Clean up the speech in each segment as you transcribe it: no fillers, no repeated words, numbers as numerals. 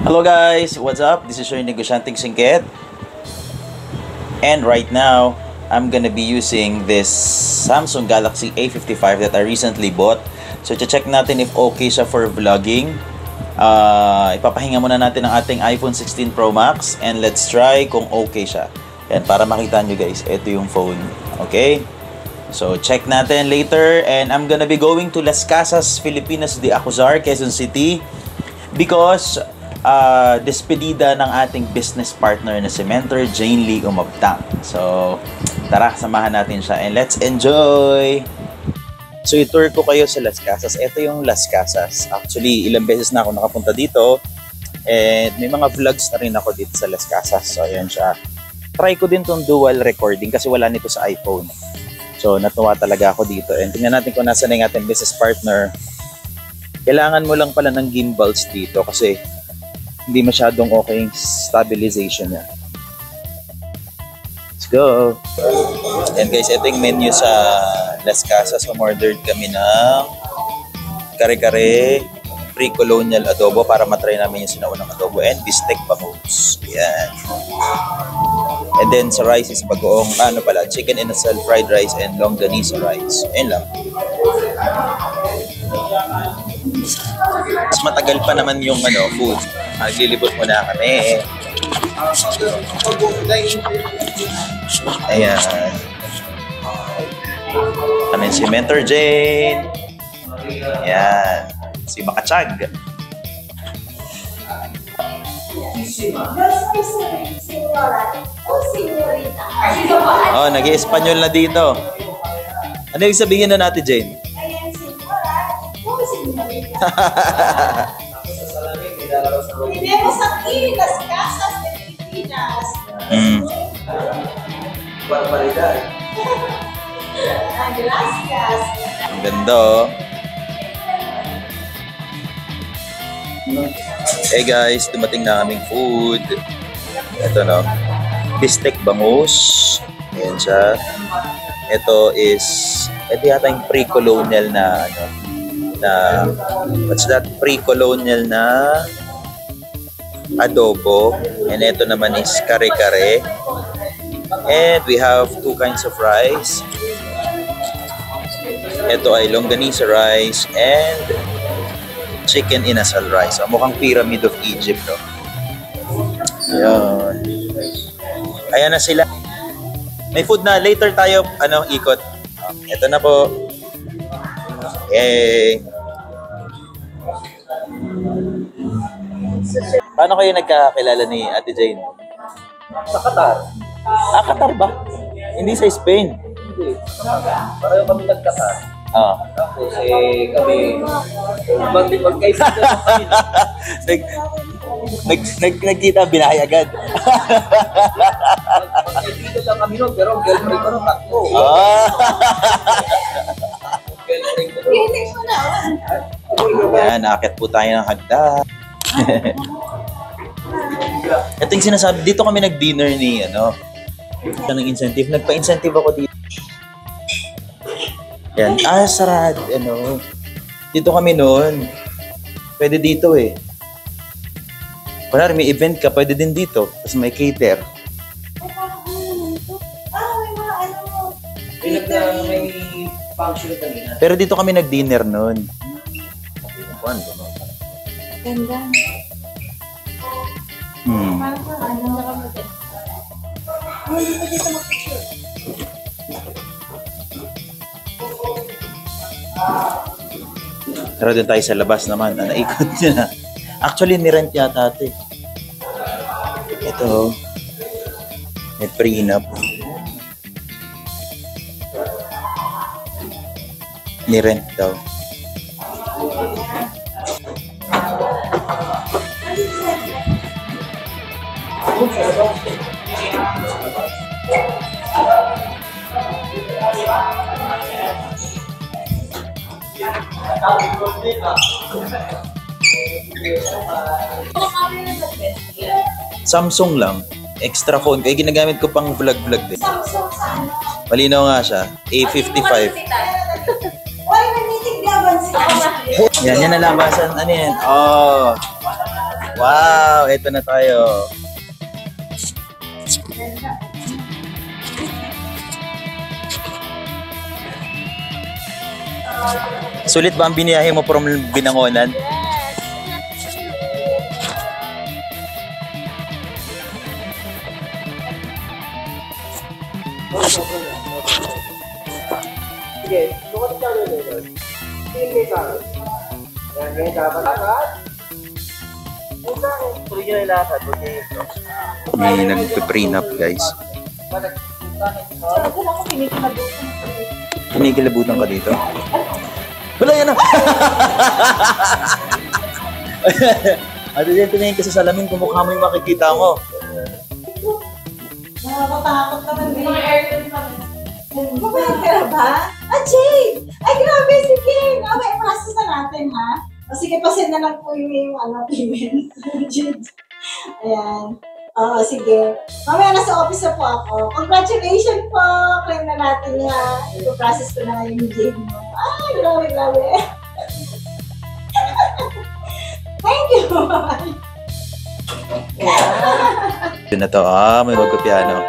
Hello guys, what's up? This is your Negosyanteng Singkit. And right now, I'm gonna be using this Samsung Galaxy A55 that I recently bought. So, check natin if okay siya for vlogging. Ipapahinga muna natin ang ating iPhone 16 Pro Max and let's try kung okay siya. Yan, para makita nyo guys, ito yung phone. Okay? So, check natin later and I'm gonna be going to Las Casas, Filipinas de Acuzar, Quezon City because despedida ng ating business partner na si Mentor Jane Lee Umabtang. So, tara, samahan natin siya and let's enjoy! So, i-tour ko kayo sa Las Casas. Ito yung Las Casas. Actually, ilang beses na ako nakapunta dito and may mga vlogs na rin ako dito sa Las Casas. So, ayan siya. Try ko din tong dual recording kasi wala nito sa iPhone. So, natuwa talaga ako dito. And tingnan natin kung nasa na yung ating business partner. Kailangan mo lang pala ng gimbals dito kasi hindi masyadong okay yung stabilization niya. Let's go! Yan guys, ito yung menu sa Las Casas. Umordered kami ng kare-kare pre-colonial adobo para matry namin yung sinaunang adobo and bistec bangus. Yan. And then sa rice is bagoong chicken inasal fried rice and longganisa rice. Ayun lang. Mas matagal pa naman yung food. Maglilibot muna kami. Ayan. Kami si Mentor Jane. Ayan. Si Makachag. Oh, nag-i-Espanyol na dito. Ano yung sabihin na natin, Jane? Vivimos aquí en Las Casas de Filipinas. Barbaridad. Gracias. Ang ganda, oh. Hey guys, dumating na aming food. Ito no, bistec bangus. Ayan siya. Ito yata yung pre-colonial na what's that? Pre-colonial na adobo. And ito naman is kare-kare. And we have two kinds of rice. Ito ay longganisa rice and chicken inasal rice. So, mukhang Pyramid of Egypt, no? Ayan. Ayan na sila. May food na. Later tayo, ikot. Ito na po. Yay! Paano kayo nagkakilala ni Ate Jane? Sa Qatar. Ah, Qatar ba? Hindi sa Spain. Hindi. Pareho kami nag-Qatar. Tapos kami magkaibigan kami. Nagkita binahay agad. Magkaibigan lang kami noon, pero girlfriend ko nung takbo. Girlfriend ko nung. Ayan, nakakit po tayo ng hagda. Ito yung sinasabi, dito kami nag-dinner ni, ng incentive. Nagpa-incentive ako dito. Yan. Sarad. Dito kami noon. Pwede dito eh. Kunwari may event ka, pwede din dito. Tapos may cater. May function kanina. Pero dito kami nag-dinner noon. Ganda. Pero din tayo sa labas naman. Naikot niya. Actually, nirent yata ito eh. Ito. May prenup. Nirent daw. Samsung lang. Extra phone. Kaya ginagamit ko pang vlog-vlog din. Samsung sa Malinaw nga siya. A55. Why nanitiglaban sila? Yan, yan nalabasan. Ano yan? Oh. Wow, eto na tayo. Sulit ba ang biniyahe mo from Binangonan? Sige, lukat ka rin. Sige ka. Yan, ganyan ka pa lakad. Tuloy nyo yung lakad. May nagpe-prenup, guys. Ako lang ako kinikilabutan. Kinikilabutan ka dito? Wala yan na! Ate Jen, tingin ka sa salamin kung mukha mo yung makikita mo. Nakakatakot naman. Mga aircon kami. Kumain ka na ba? Ah, Jade! Ay, grabe, sige! Okay, process na natin, ha? O sige, pasend na lang po yung payment. Jade. Ayan. Oo, sige. Mamaya nasa office na po ako. Congratulations po! Claim na natin nga. Ipo-process ko na ngayon yung Jade mo. Ay, grabe, grabe. Thank you! Yun na to. May magpiano.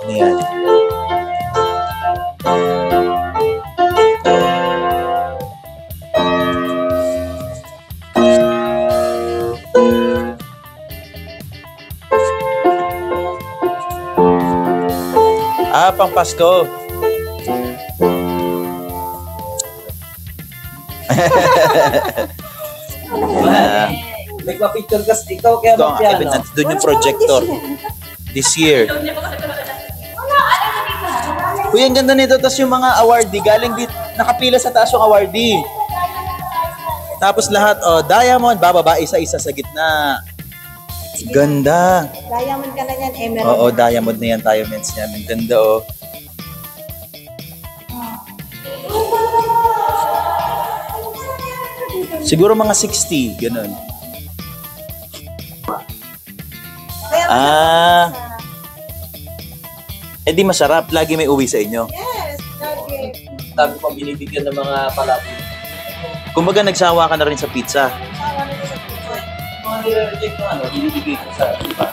Ano yan? Pang Pasko. Nagpa-picture ka ikaw kaya Ito ang evidence. Doon yung projector. This year. Uy, ang ganda nito. Tapos yung mga awardee, galing dito, nakapila sa taas yung awardee. Tapos lahat, diamond, bababa isa-isa sa gitna. Ganda. Diamond ka na yan, emerald. Oo, diamond na yan tayo, mens niya. Ang ganda, oh. Siguro mga 60, ganun. Eh di masarap. Lagi may uwi sa inyo. Yes, lagi. Sabi mo binibigyan ng mga palabi. Kumbaga nagsawa ka na rin sa pizza. Mga nire-reject ko binibigay ko sa iba.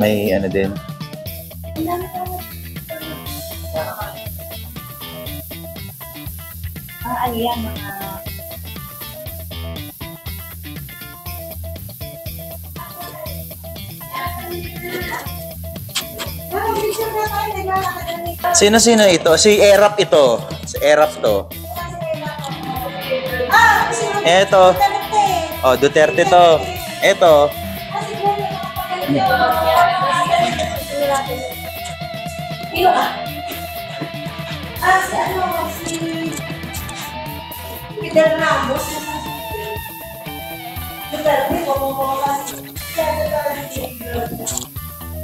May ano din. Ano yan, mga... Sino ito? Si Erap ito. Si Erap to. Eto. Duterte to. Eto. Fidel Ramos.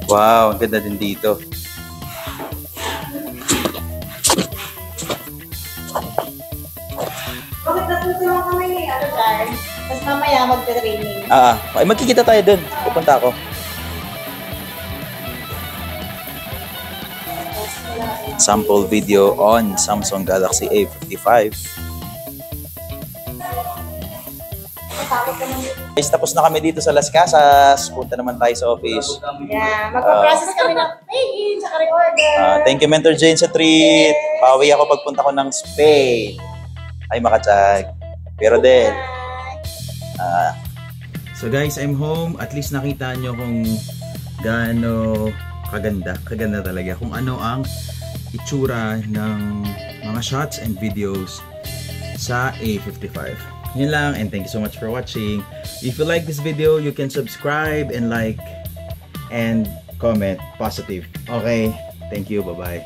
Wow, ang ganda din dito. Bakit natutulong kami ni Gar? Tapos mamaya magta-training. Ay, magkikita tayo dun. Pupunta ako. Sample video on Samsung Galaxy A55. Guys, tapos na kami dito sa Las Casas. Punta naman tayo sa office. Yeah, magpa-process kami ng pay-in sa reorder. Thank you, Mentor Jane, sa treat. Pauwi ako pagpunta ko ng Spain. Ay, makatsak. Pero din. So guys, I'm home. At least nakita nyo kung gaano kaganda. Kaganda talaga. Kung ano ang itsura ng mga shots and videos sa A55. Yun lang, and thank you so much for watching. If you like this video, you can subscribe and like and comment positive. Okay, thank you, bye-bye.